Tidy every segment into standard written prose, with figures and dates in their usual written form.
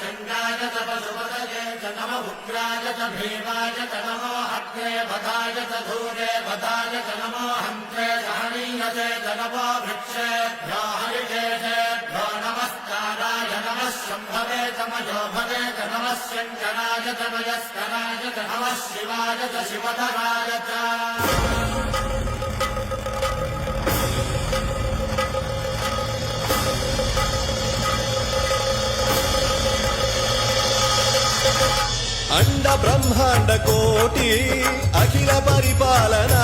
शङ्गाय च पशुपतये च नम उग्राय च भीमाय च नमो अग्ने वधाय च धूरे वधाय च नमो हन्त्रे सहनीयते च नमो वृक्षेभ्यो हरिकेशेभ्यो नमस्काराय नमः शम्भवे च मयोभवे च नमः शङ्कराय च मयस्कराय च नमः शिवाय च शिवधराय च अंड ब्रह्मांड कोटि अखिल परिपालना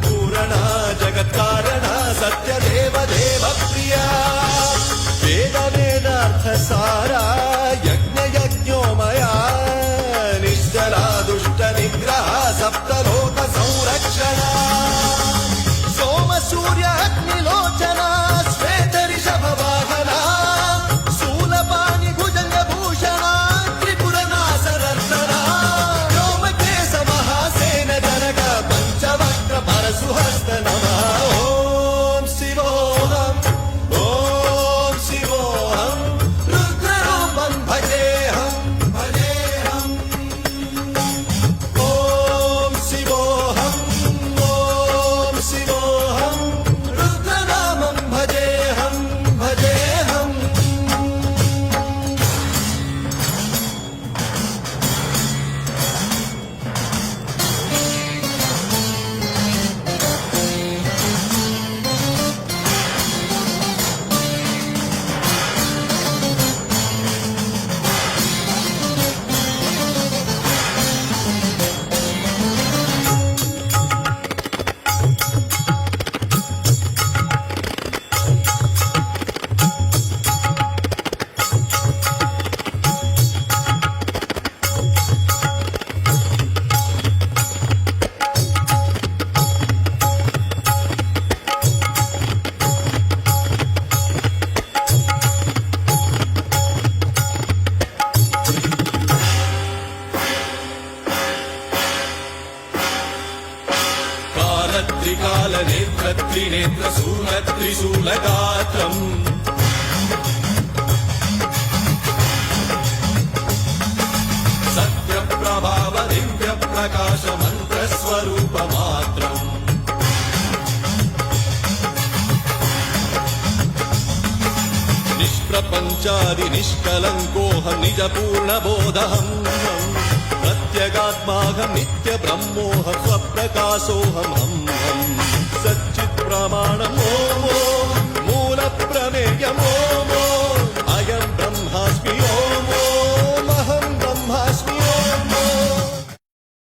पूरणा जगत्कारणा सत्यदेव देव प्रिया वेद वेदार्थ सारा यज्ञ यज्ञोमया निश्चला दुष्ट निग्रह सप्तलोक संरक्षणा सोम सूर्य अग्निलोचना श्वेत ऋषभ वाहना शूलपाणि भुजंग भूषणा सुहस्त नमः ओम शिवोहम रुद्ररूपं भजेहम ओम शिवोहम रुद्रनामं भजेहम त्रिकाल नेत्र त्रिनेत्र शूल त्रिशूलगात्रम् सत्य प्रभाव दिव्य प्रकाश मंत्र स्वरूप मात्रम् निष्प्रपंचादि निष्कलंकोऽहं निज पूर्ण बोधहम् प्रत्यगात्माहं नित्य ब्रह्मोऽहं स्वप्रकाशोऽहम् सच्चित् प्रमाणम् ओम